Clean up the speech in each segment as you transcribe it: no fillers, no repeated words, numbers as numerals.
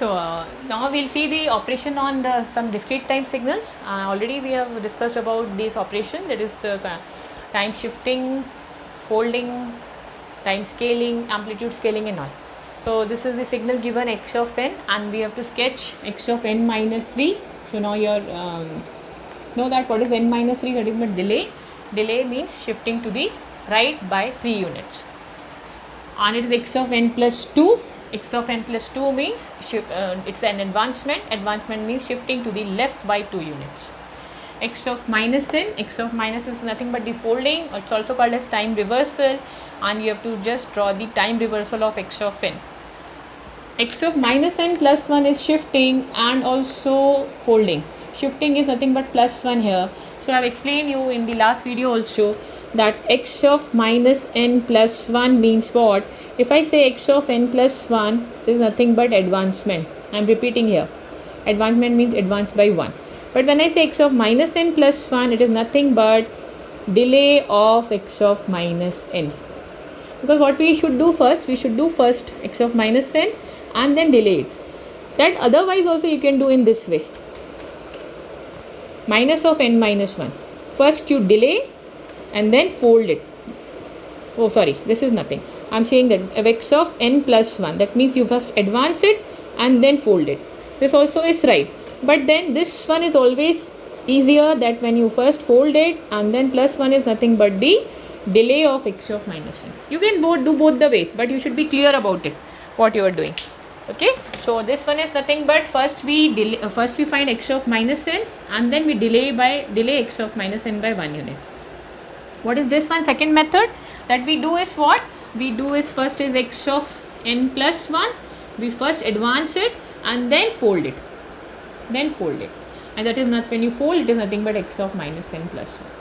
So now we'll see the operation on some discrete time signals. Already we have discussed about this operation, that is time shifting, folding, time scaling, amplitude scaling and all. So this is the signal given x of n, and we have to sketch x of n minus 3. So now you know that what is n minus 3, that is the delay. Delay means shifting to the right by 3 units. And it is x of n plus 2. X of n plus 2 means it's an advancement. Advancement means shifting to the left by 2 units. X of minus n, x of minus is nothing but the folding. It's also called as time reversal, and you have to just draw the time reversal of x of n. X of minus n plus 1 is shifting and also folding. Shifting is nothing but plus 1 here. So I have explained you in the last video also that x of minus n plus 1 means what? If I say x of n plus 1 is nothing but advancement. I am repeating here. Advancement means advance by 1. But when I say x of minus n plus 1, it is nothing but delay of x of minus n. Because what we should do first x of minus n and then delay it. That otherwise also you can do in this way. Minus of n minus 1. First you delay and then fold it. Oh sorry, this is nothing. I am saying that x of n plus 1. That means you first advance it and then fold it. This also is right. But then this one is always easier, that when you first fold it and then plus 1 is nothing but the delay of x of minus n. You can do both the way, but you should be clear about it, what you are doing. Okay, so this one is nothing but first we find x of minus n and then we delay x of minus n by 1 unit. What is this one? Second method that we do is what? We do is first is x of n plus 1. We first advance it and then fold it. And that is not, when you fold it is nothing but x of minus n plus 1.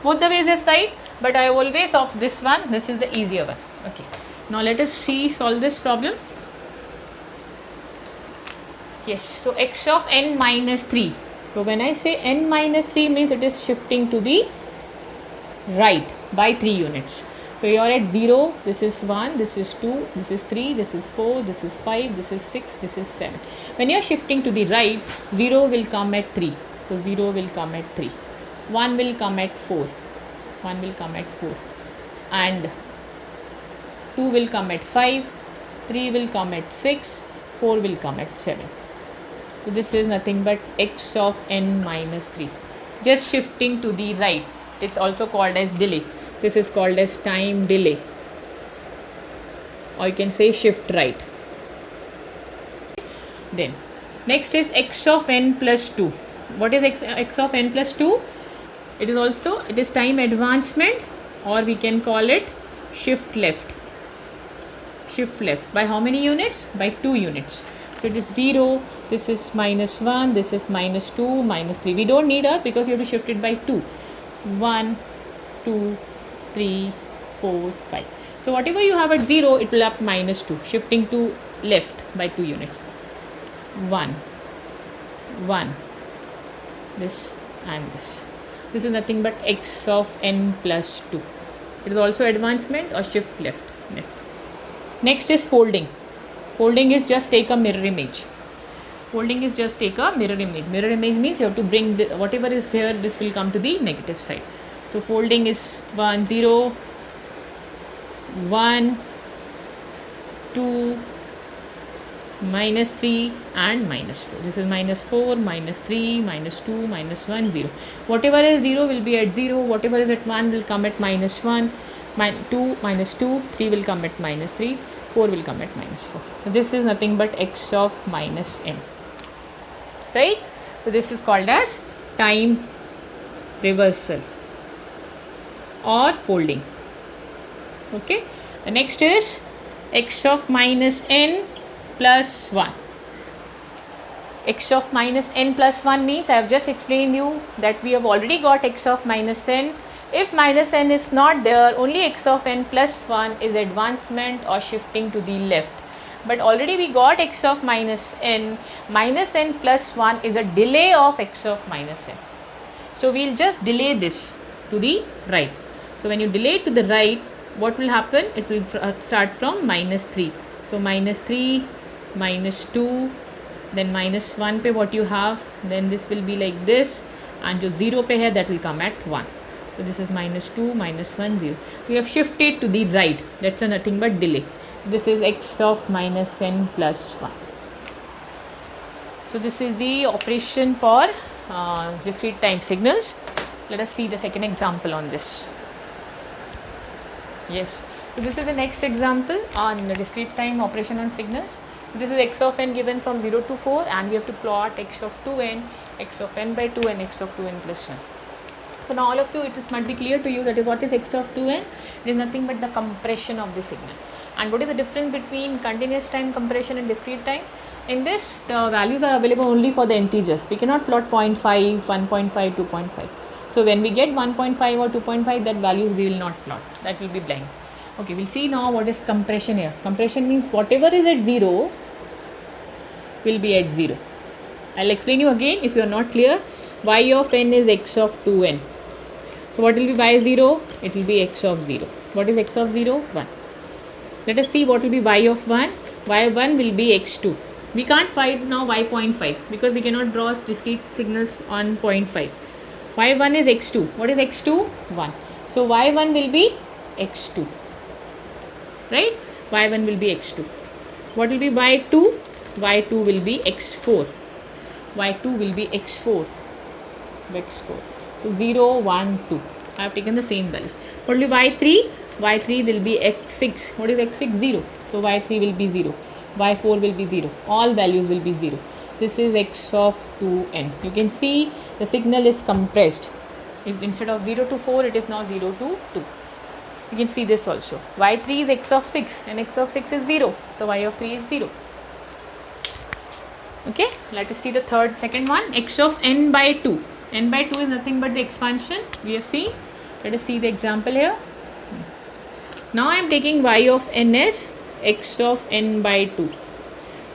Both the ways is right, but I always opt this one. This is the easier one. Okay. Now let us solve this problem. Yes. So x of n minus 3. So when I say n minus 3 means it is shifting to the right by 3 units. So you are at 0, this is 1, this is 2, this is 3, this is 4, this is 5, this is 6, this is 7. When you are shifting to the right, 0 will come at 3. So 0 will come at 3. 1 will come at 4. 1 will come at 4. And 2 will come at 5. 3 will come at 6. 4 will come at 7. So this is nothing but x of n minus 3. Just shifting to the right. It's also called as delay. This is called as time delay, or you can say shift right. Then next is x of n plus 2. What is x of n plus 2? It is time advancement, or we can call it shift left. Shift left by how many units? By 2 units. So it is 0, this is minus 1, this is minus 2, minus 3. We don't need up because you have to shift it by 2. 1, 2, 3, 4, 5. So whatever you have at 0, it will up minus 2, shifting to left by 2 units. 1, 1, this and this. This is nothing but x of n plus 2. It is also advancement or shift left. Next is folding. Folding is just take a mirror image. Folding is just take a mirror image. Mirror image means you have to bring whatever is here, this will come to the negative side. So folding is 1, 0, 1, 2, minus 3 and minus 4. This is minus 4, minus 3, minus 2, minus 1, 0. Whatever is 0 will be at 0. Whatever is at 1 will come at minus 1. 2, minus 2, 3 will come at minus 3. 4 will come at minus 4. So this is nothing but x of minus n. Right? So this is called as time reversal or folding. Okay. The next is x of minus n plus 1. X of minus n plus 1 means I have just explained you that we have already got x of minus n. If minus n is not there, only x of n plus 1 is advancement or shifting to the left. But already we got x of minus n plus 1 is a delay of x of minus n. So we will just delay this to the right. So when you delay to the right, what will happen? It will start from minus 3. So minus 3, minus 2, then minus 1 पे what you have, then this will be like this, and जो 0 पे है that will come at 1. So this is minus 2, minus 1, 0. So you have shifted to the right. That's nothing but delay. This is x of minus n plus 1. So this is the operation for discrete time signals. Let us see the second example on this. Yes. So this is the next example on the discrete time operation on signals. This is x of n given from 0 to 4, and we have to plot x of 2n, x of n by 2, and x of 2n plus 1. So now all of you, might be clear to you that what is x of 2n? It is nothing but the compression of the signal. And what is the difference between continuous time compression and discrete time? In this, the values are available only for the integers. We cannot plot 0.5, 1.5, 2.5. So when we get 1.5 or 2.5, that values we will not plot. That will be blank. Okay, we'll see now what is compression here. Compression means whatever is at 0 will be at 0. I'll explain you again if you are not clear. Y of n is x of 2n. So what will be y 0? It will be x of 0. What is x of 0? 1. Let us see what will be y of 1. Y of 1 will be x2. We can't find now y.5 because we cannot draw discrete signals on 0.5. Y1 is x2. What is x2? 1. So y1 will be x2. Right? Y1 will be x2. What will be y2? Y2 will be x4. Y2 will be x4. x4. So 0, 1, 2. I have taken the same values. What will be y3? Y3 will be x6. What is x6? 0. So y3 will be 0. Y4 will be 0. All values will be 0. This is x of 2n. You can see the signal is compressed. If instead of 0 to 4, it is now 0 to 2. You can see this also. Y3 is x of 6 and x of 6 is 0. So y of 3 is 0. Okay, let us see the second one, x of n by 2. N by 2 is nothing but the expansion. We have seen. Let us see the example here. Now I am taking y of n as x of n by 2.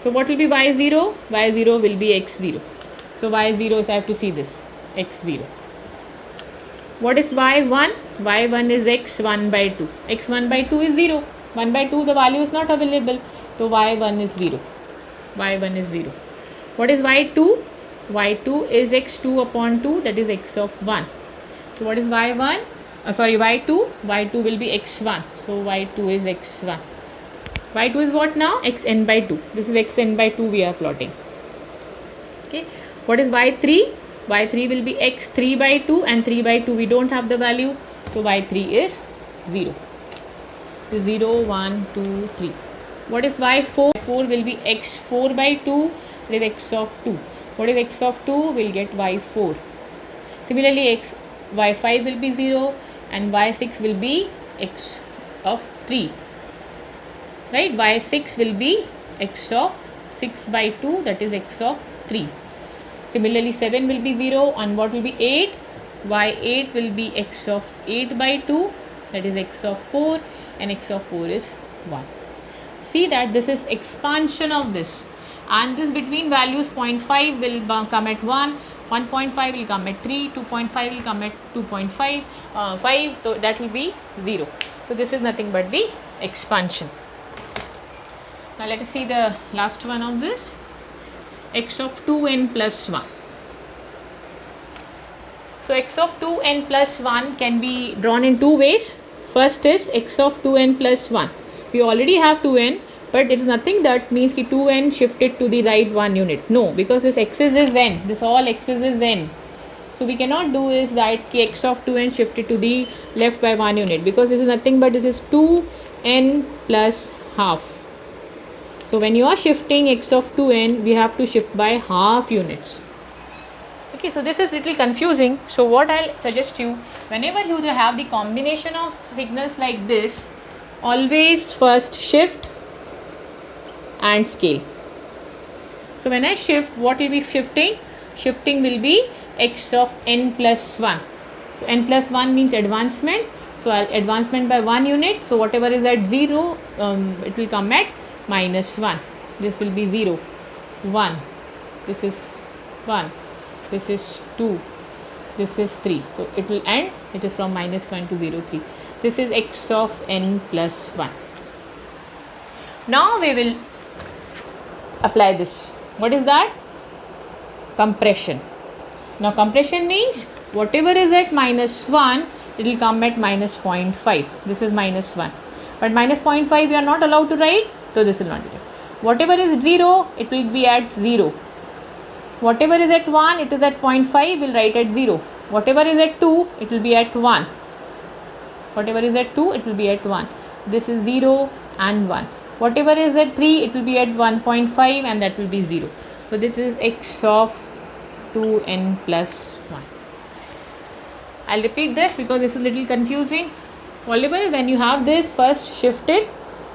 So what will be y0? Y0 will be x0. So y0 is, I have to see this, x0. What is y1? Y1 is x1 by 2. x1 by 2 is 0. 1 by 2 the value is not available. So y1 is 0. y1 is 0. What is y2? y2 is x2 upon 2, that is x of 1. So what is y1? Y2? y2 will be x1. So y2 is x1. y2 is what now? xn by 2. This is xn by 2 we are plotting. Okay. What is y3? y3 will be x3 by 2, and 3 by 2 we don't have the value. So y3 is 0. So 0, 1, 2, 3. What is y4? y4 will be x4 by 2. It is x of 2. What is x of 2? We'll get y4. Similarly, y5 will be 0 and y6 will be x of 3. Right? y6 will be x of 6 by 2, that is x of 3. Similarly, 7 will be 0 and what will be 8? y8 will be x of 8 by 2, that is x of 4, and x of 4 is 1. See that this is expansion of this, and this between values 0.5 will come at 1, 1.5 will come at 3, 2.5 will come at 2.5, 5, so that will be 0. So this is nothing but the expansion. Now let us see the last one of this, x of 2n plus 1. So x of 2n plus 1 can be drawn in two ways. First is x of 2n plus 1. We already have 2n, but it is nothing that means ki 2n shifted to the right 1 unit. No, because this x's is n. This all x's is n. So we cannot do is that ki x of 2n shifted to the left by 1 unit, because this is nothing but this is 2n plus half. So when you are shifting x of 2n, we have to shift by half units. Okay, so this is little confusing. So what I'll suggest you, whenever you have the combination of signals like this, always first shift and scale. So when I shift, what will be shifting? Shifting will be x of n plus 1. So n plus 1 means advancement. So advancement by 1 unit. So whatever is at 0, it will come at minus 1. This will be 0, 1. This is 1. This is 2. This is 3. So it will end. It is from minus 1 to 0, 3. This is x of n plus 1. Now we will apply this. What is that? Compression. Now compression means whatever is at -1, it will come at -0.5. This is -1, but -0.5 we are not allowed to write, so this will not be there. Whatever is 0, it will be at 0. Whatever is at 1, it is at 0.5, we'll write at 0. Whatever is at 2, it will be at 1. Whatever is at 2, it will be at 1. This is 0 and 1. Whatever is at 3, it will be at 1.5, and that will be 0. So this is x of 2n plus 1. I'll repeat this because this is a little confusing. Whatever, when you have this, first shift it,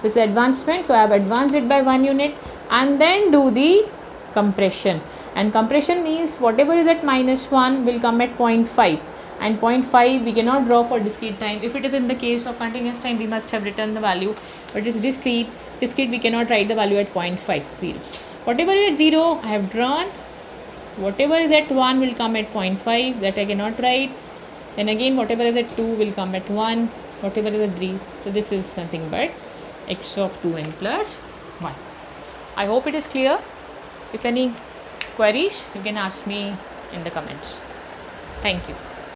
this is advancement, so I have advanced it by 1 unit, and then do the compression. And compression means whatever is at -1 will come at 0.5, and 0.5 we cannot draw for discrete time. If it is in the case of continuous time, we must have written the value, but it is discrete we cannot write the value at 0.50. Whatever is at 0 I have drawn. Whatever is at 1 will come at 0.5, that I cannot write. Then again whatever is at 2 will come at 1, whatever is at 3. So this is nothing but x of 2n plus 1. I hope it is clear. If any queries, you can ask me in the comments. Thank you.